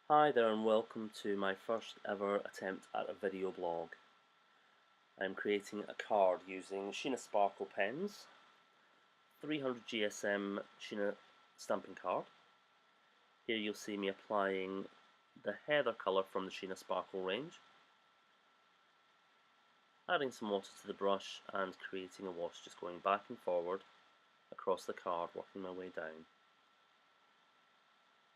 Hi there and welcome to my first ever attempt at a video blog. I'm creating a card using Sheena Sparkle pens, 300 GSM Sheena stamping card. Here you'll see me applying the heather colour from the Sheena Sparkle range, adding some water to the brush and creating a wash, just going back and forward across the card, working my way down.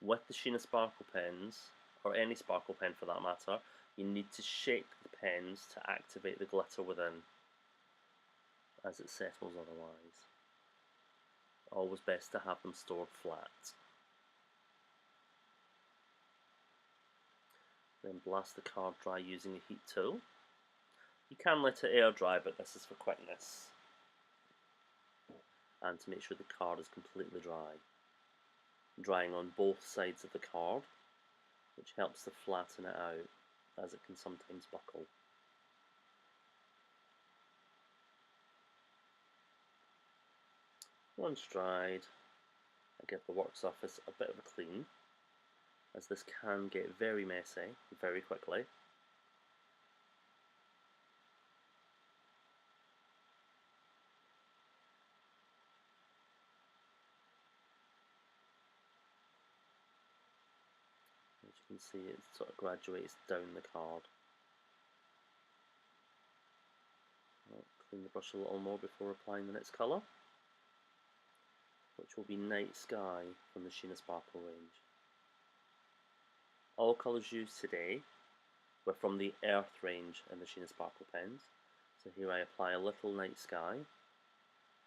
With the Sheena Sparkle pens, or any sparkle pen for that matter, you need to shake the pens to activate the glitter within, as it settles otherwise. Always best to have them stored flat. Then blast the card dry using a heat tool. You can let it air dry, but this is for quickness and to make sure the card is completely dry. Drying on both sides of the card, which helps to flatten it out, as it can sometimes buckle. Once dried, I give the work surface a bit of a clean, as this can get very messy very quickly. As you can see, it sort of graduates down the card. I'll clean the brush a little more before applying the next colour, which will be Night Sky from the Sheena Sparkle range. All colours used today were from the Earth range in the Sheena Sparkle pens. So here I apply a little Night Sky,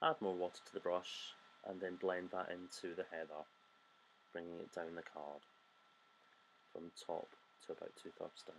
add more water to the brush, and then blend that into the heather, bringing it down the card from top to about 2/3 down.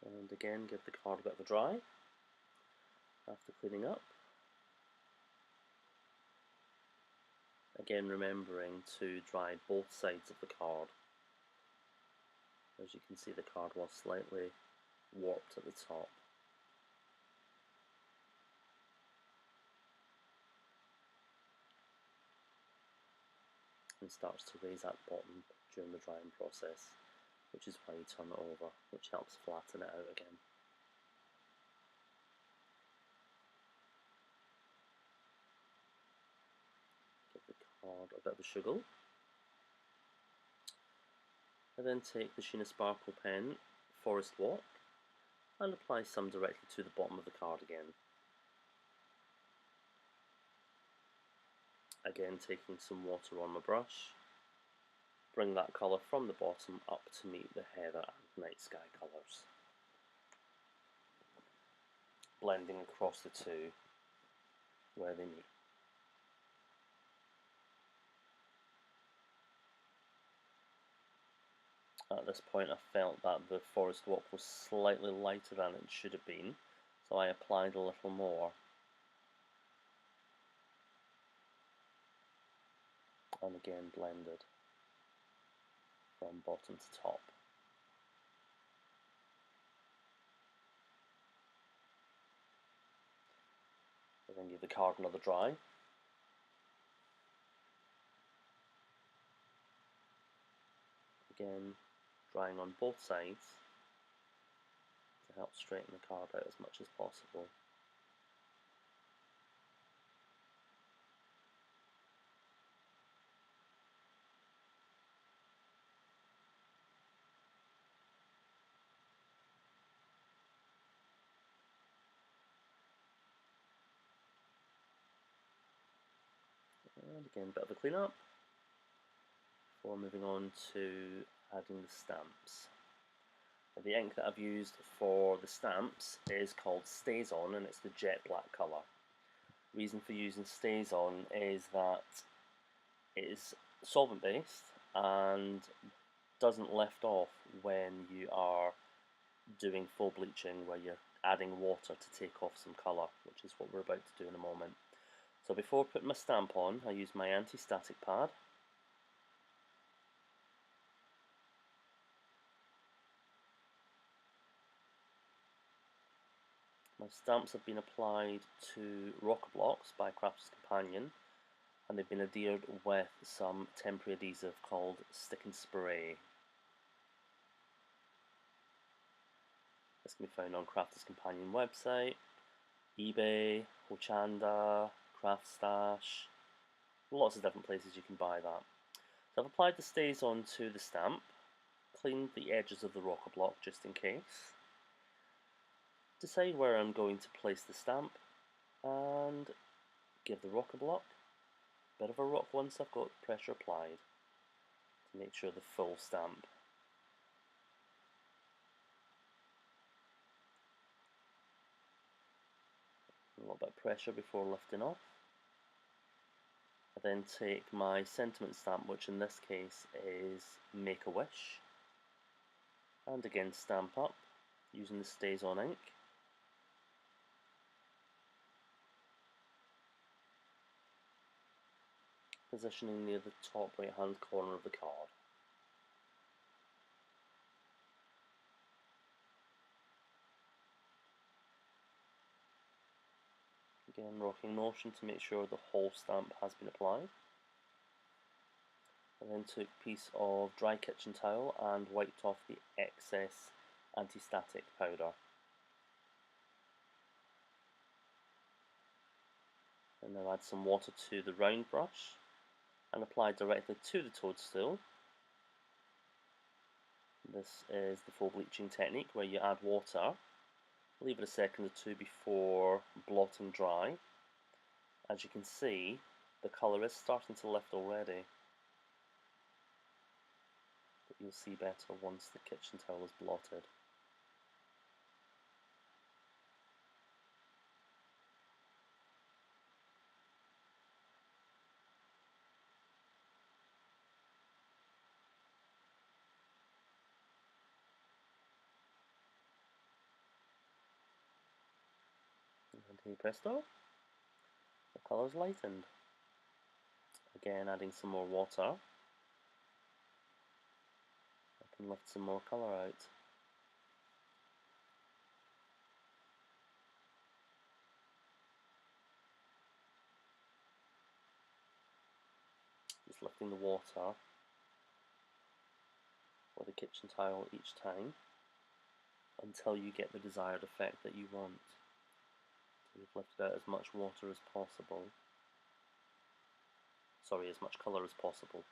And again, give the card a bit of a dry after cleaning up. Again, remembering to dry both sides of the card. As you can see, the card was slightly warped at the top. And starts to raise at the bottom during the drying process, which is why you turn it over, which helps flatten it out again. Give the card a bit of a sugar. I then take the Sheena Sparkle pen, Forest Walk, and apply some directly to the bottom of the card again. Again, taking some water on my brush, bring that colour from the bottom up to meet the heather and night sky colours. Blending across the two where they meet. At this point I felt that the Forest Walk was slightly lighter than it should have been, so I applied a little more. And again blended from bottom to top. I then give the card another dry. Again, drying on both sides to help straighten the card out as much as possible. And again, a bit of a clean up before moving on to adding the stamps. The ink that I've used for the stamps is called Stays On, and it's the jet black colour. Reason for using Stays On is that it is solvent based and doesn't lift off when you are doing full bleaching, where you're adding water to take off some colour, which is what we're about to do in a moment. So before putting my stamp on, I use my anti-static pad. My stamps have been applied to rocker blocks by Crafter's Companion, and they've been adhered with some temporary adhesive called Stick and Spray. This can be found on Crafter's Companion website, eBay, Hochanda, Craft Stash, lots of different places you can buy that. So I've applied the stays onto the stamp, cleaned the edges of the rocker block just in case, decide where I'm going to place the stamp, and give the rocker block a bit of a rock once I've got pressure applied to make sure the full stamp. A little bit of pressure before lifting off. I then take my sentiment stamp, which in this case is Make a Wish, and again stamp up using the Stays On ink. Positioning near the top right hand corner of the card. Again, rocking motion to make sure the whole stamp has been applied. I then took a piece of dry kitchen towel and wiped off the excess anti-static powder. And now add some water to the round brush and apply directly to the toadstool. This is the full bleaching technique where you add water, leave it a second or two before blotting dry. As you can see, the colour is starting to lift already, but you'll see better once the kitchen towel is blotted. And hey presto, the colour's lightened. Again, adding some more water, I can lift some more colour out. Just lifting the water with a kitchen towel each time until you get the desired effect that you want. So you've lifted out as much water as possible. Sorry, as much colour as possible.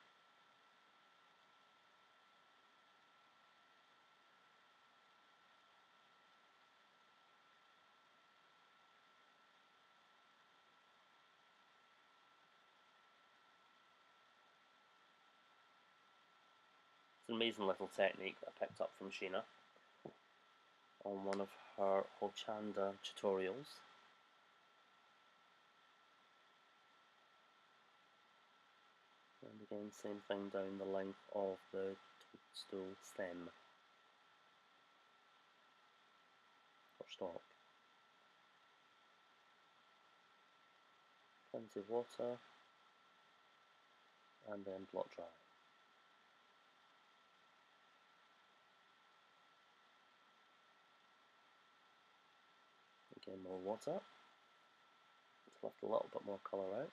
It's an amazing little technique that I picked up from Sheena on one of her Hochanda tutorials. And again, same thing down the length of the toadstool stem or stalk. Plenty of water and then blot dry. Again, more water. Just left a little bit more colour out.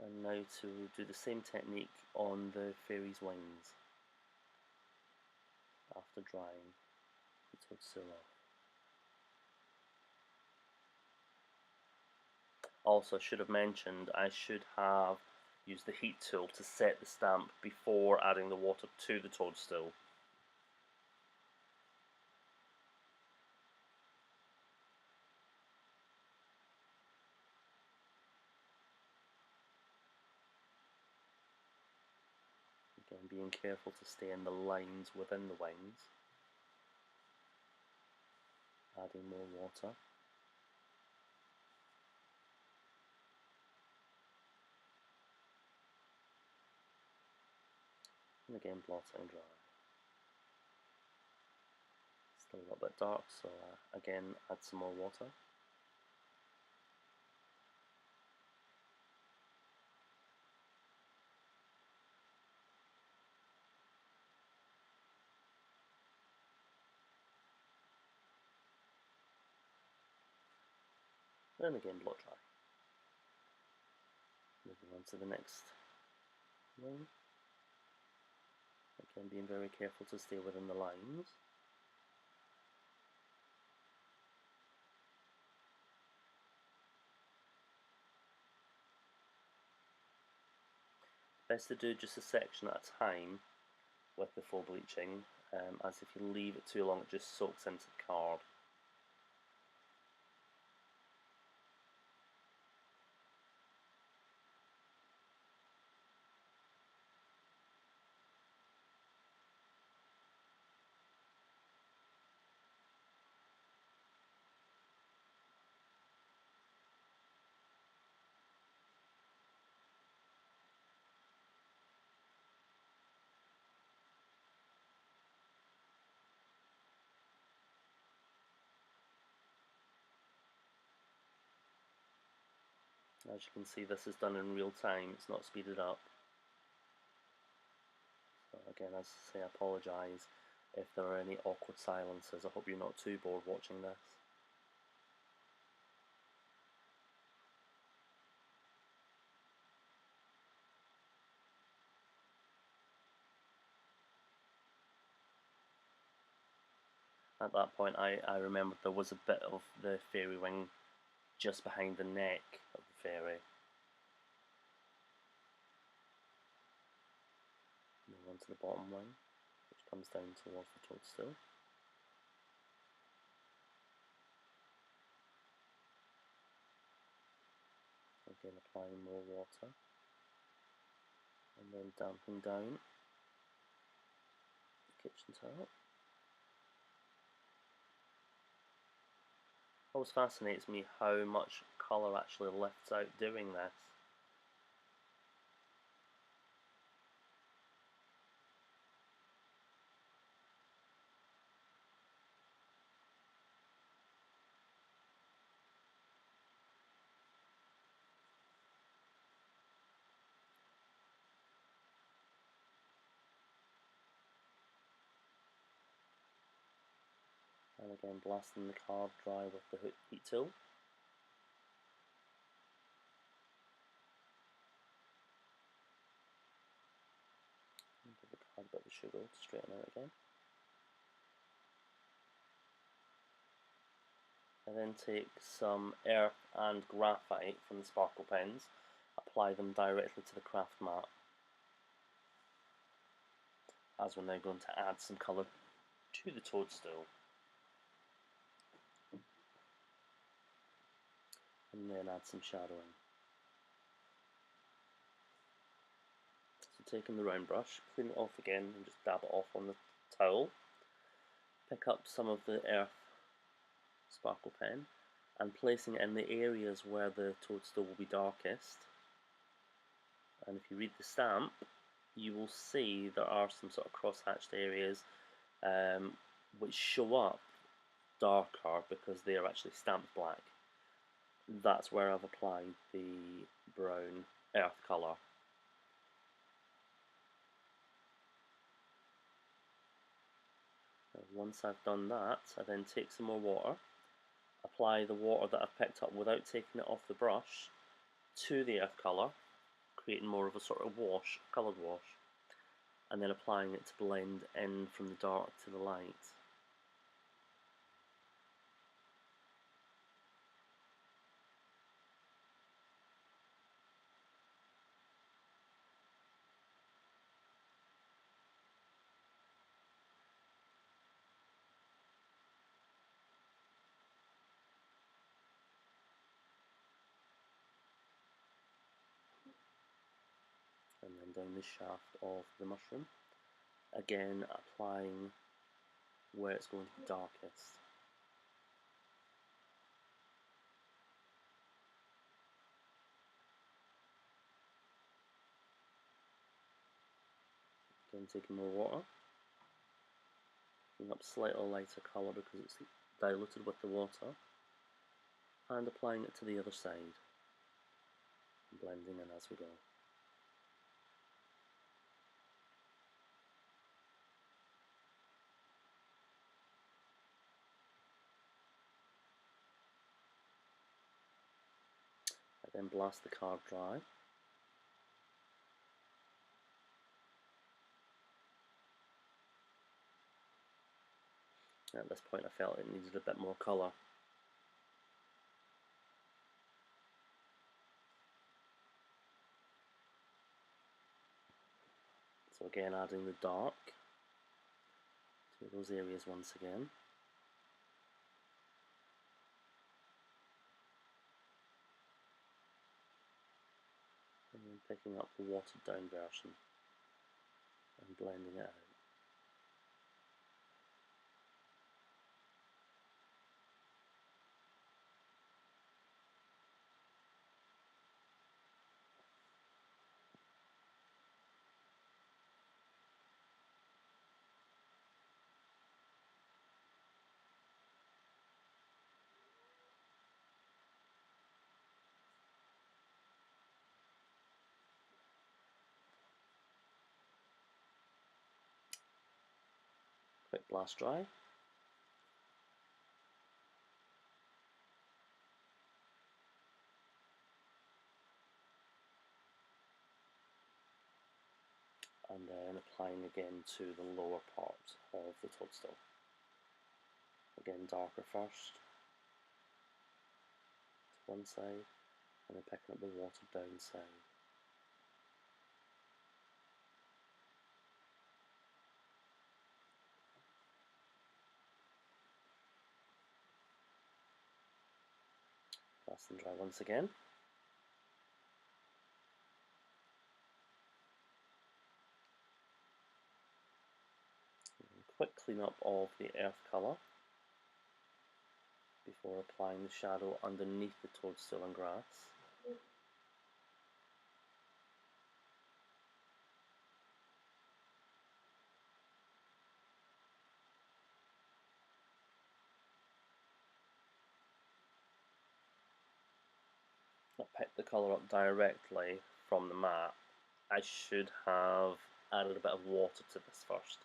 And now to do the same technique on the fairy's wings after drying the toadstool off. Also, I should have mentioned I should have used the heat tool to set the stamp before adding the water to the toadstool. Again, being careful to stay in the lines within the wings. Adding more water. And again blot and dry. Still a little bit dark, so again add some more water. And again blot dry. Moving on to the next one. Again being very careful to stay within the lines. Best to do just a section at a time with the full bleaching, as if you leave it too long it just soaks into the card. As you can see, this is done in real time, it's not speeded up. So again, as I say, I apologise if there are any awkward silences. I hope you're not too bored watching this. At that point, I remembered there was a bit of the fairy wing just behind the neck of the fairy. Move on to the bottom wing, which comes down towards the toadstool. Again, applying more water, and then damping down the kitchen towel. Always fascinates me how much colour actually lifts out doing this. And again blasting the card dry with the heat tool. And give the card a bit of sugar to straighten out again. I then take some earth and graphite from the sparkle pens, apply them directly to the craft mat, as we're now going to add some colour to the toadstool. And then add some shadowing. So taking the round brush, clean it off again and just dab it off on the towel. Pick up some of the earth sparkle pen and placing it in the areas where the toadstool will be darkest. And if you read the stamp, you will see there are some sort of cross-hatched areas which show up darker because they are actually stamped black. That's where I've applied the brown earth colour. Once I've done that, I then take some more water, apply the water that I've picked up without taking it off the brush to the earth colour, creating more of a sort of wash, coloured wash, and then applying it to blend in from the dark to the light. And then down the shaft of the mushroom, again applying where it's going to be darkest. Again, taking more water, picking up slightly lighter colour because it's diluted with the water, and applying it to the other side, blending in as we go. I then blast the card dry. At this point I felt it needed a bit more colour. So again, adding the dark to those areas once again. And then picking up the watered down version and blending it out. Quick blast dry. And then applying again to the lower part of the toadstool. Again, darker first to one side, and then picking up the watered down side. Blast and dry once again. And quick clean up of the earth colour before applying the shadow underneath the toadstool and grass. I picked the colour up directly from the mat. I should have added a bit of water to this first,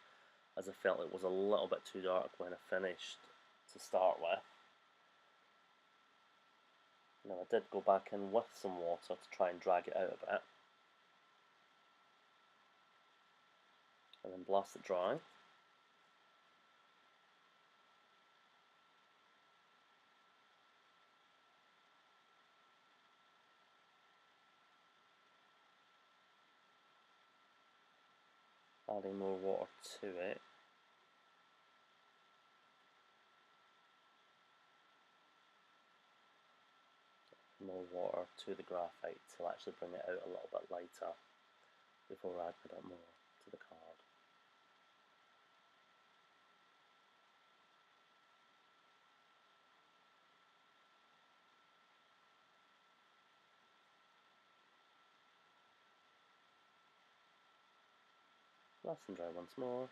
as I felt it was a little bit too dark when I finished to start with. Now I did go back in with some water to try and drag it out a bit, and then blast it dry. Adding more water to it. More water to the graphite to actually bring it out a little bit lighter before adding a bit more to the card. Blast and dry once more.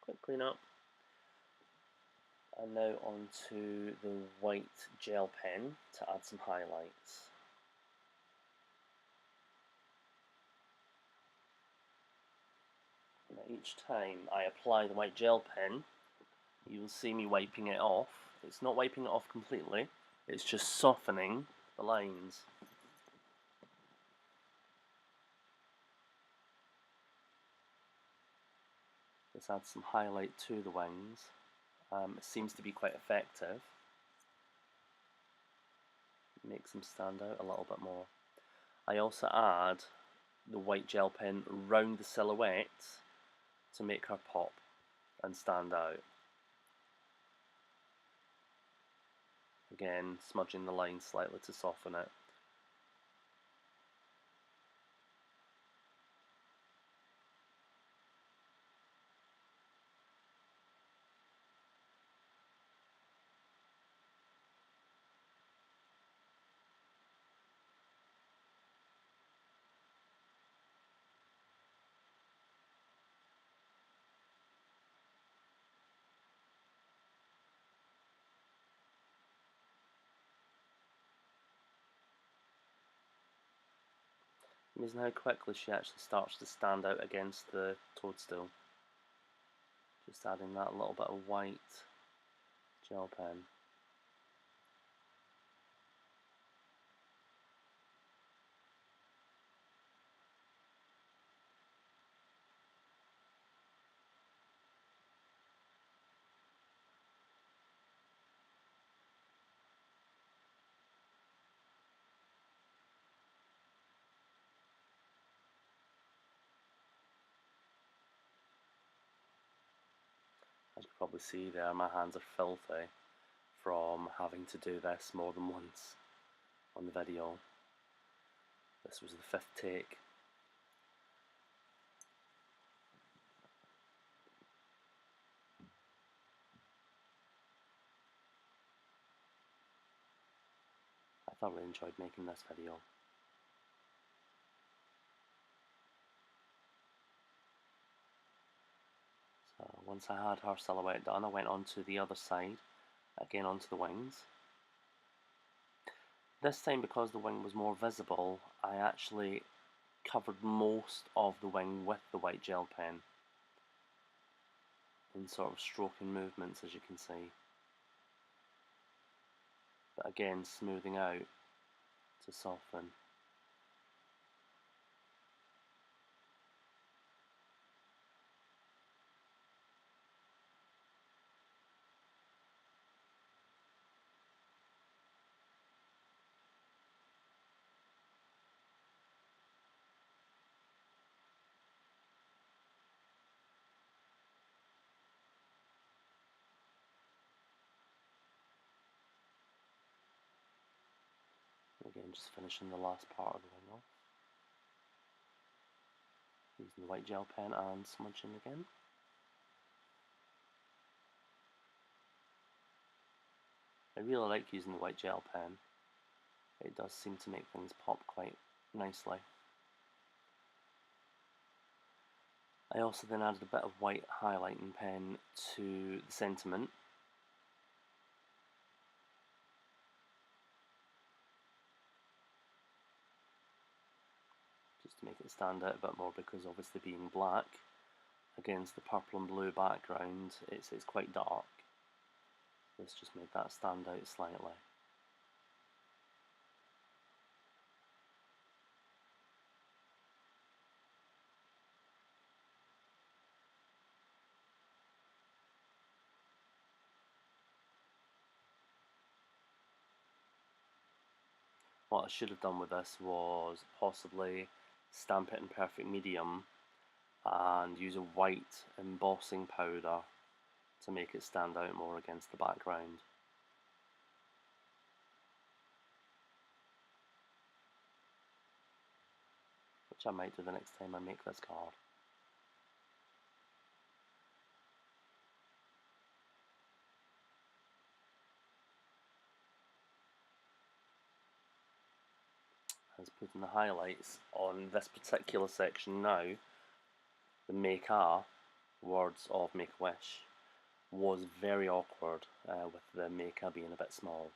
Quick clean up. And now onto the white gel pen to add some highlights. Now each time I apply the white gel pen, you'll see me wiping it off. It's not wiping it off completely, it's just softening the lines. This adds some highlight to the wings. It seems to be quite effective. It makes them stand out a little bit more. I also add the white gel pen round the silhouette to make her pop and stand out. Again, smudging the line slightly to soften it. Amazing how quickly she actually starts to stand out against the toadstool. Just adding that little bit of white gel pen. As you can probably see there, my hands are filthy from having to do this more than once on the video. This was the 5th take. I thoroughly enjoyed making this video. So once I had her silhouette done, I went on to the other side, again onto the wings. This time, because the wing was more visible, I actually covered most of the wing with the white gel pen in sort of stroking movements, as you can see. But again, smoothing out to soften. Again, just finishing the last part of the wing off. Using the white gel pen and smudging again. I really like using the white gel pen. It does seem to make things pop quite nicely. I also then added a bit of white highlighting pen to the sentiment. Just to make it stand out a bit more, because obviously being black against the purple and blue background, it's quite dark. This just made that stand out slightly. What I should have done with this was possibly stamp it in perfect medium and use a white embossing powder to make it stand out more against the background. Which I might do the next time I make this card. As putting the highlights on this particular section now, the Make A, words of Make-A-Wish, was very awkward with the Make A being a bit small.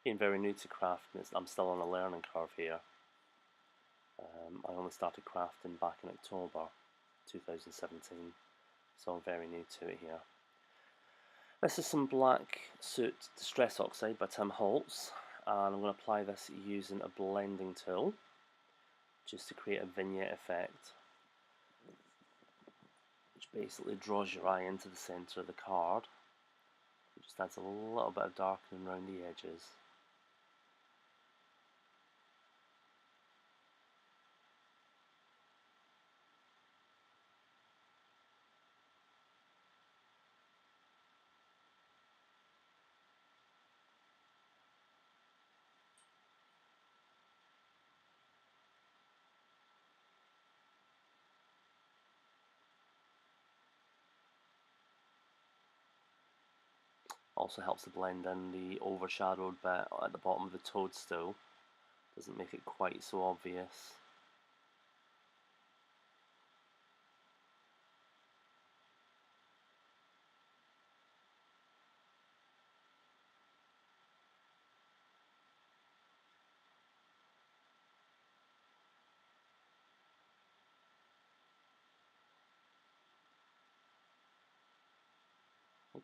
Being very new to crafting, I'm still on a learning curve here. I only started crafting back in October 2017, so I'm very new to it here. This is some Black Soot Distress Oxide by Tim Holtz, and I'm going to apply this using a blending tool just to create a vignette effect, which basically draws your eye into the centre of the card. It just adds a little bit of darkening around the edges. Also helps to blend in the overshadowed bit at the bottom of the toadstool. Doesn't make it quite so obvious.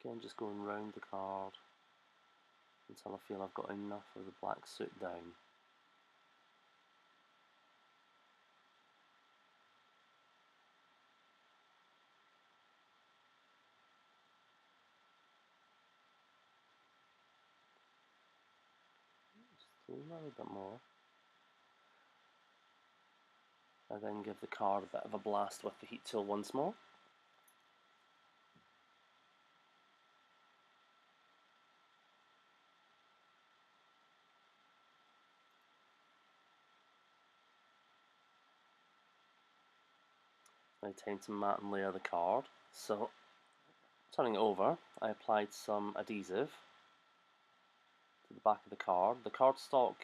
Again, just going round the card until I feel I've got enough of the black soot down. Just a little bit more. I then give the card a bit of a blast with the heat tool once more. Now time to mat and layer the card. So, turning it over, I applied some adhesive to the back of the card. The cardstock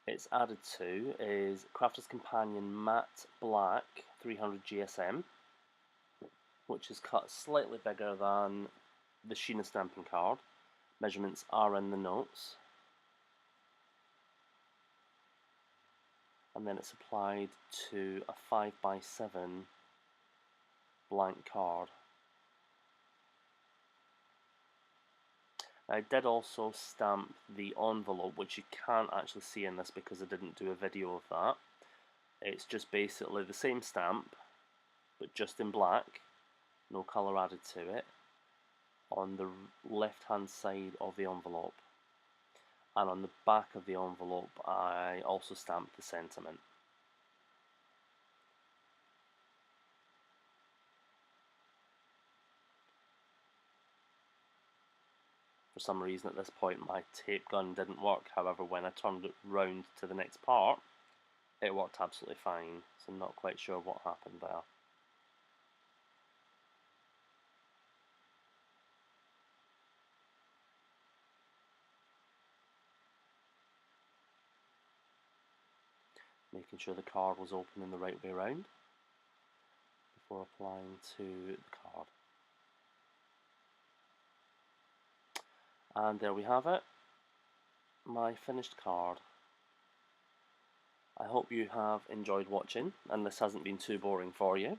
it's added to is Crafter's Companion Matte Black 300 GSM, which is cut slightly bigger than the Sheena stamping card. Measurements are in the notes. And then it's applied to a 5x7 blank card. I did also stamp the envelope, which you can't actually see in this because I didn't do a video of that. It's just basically the same stamp, but just in black, no colour added to it, on the left hand side of the envelope. And on the back of the envelope I also stamped the sentiment. For some reason at this point my tape gun didn't work, however when I turned it round to the next part it worked absolutely fine, so I'm not quite sure what happened there. Making sure the card was open in the right way round before applying to the card. And there we have it, my finished card. I hope you have enjoyed watching and this hasn't been too boring for you,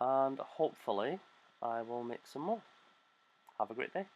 and hopefully I will make some more. Have a great day.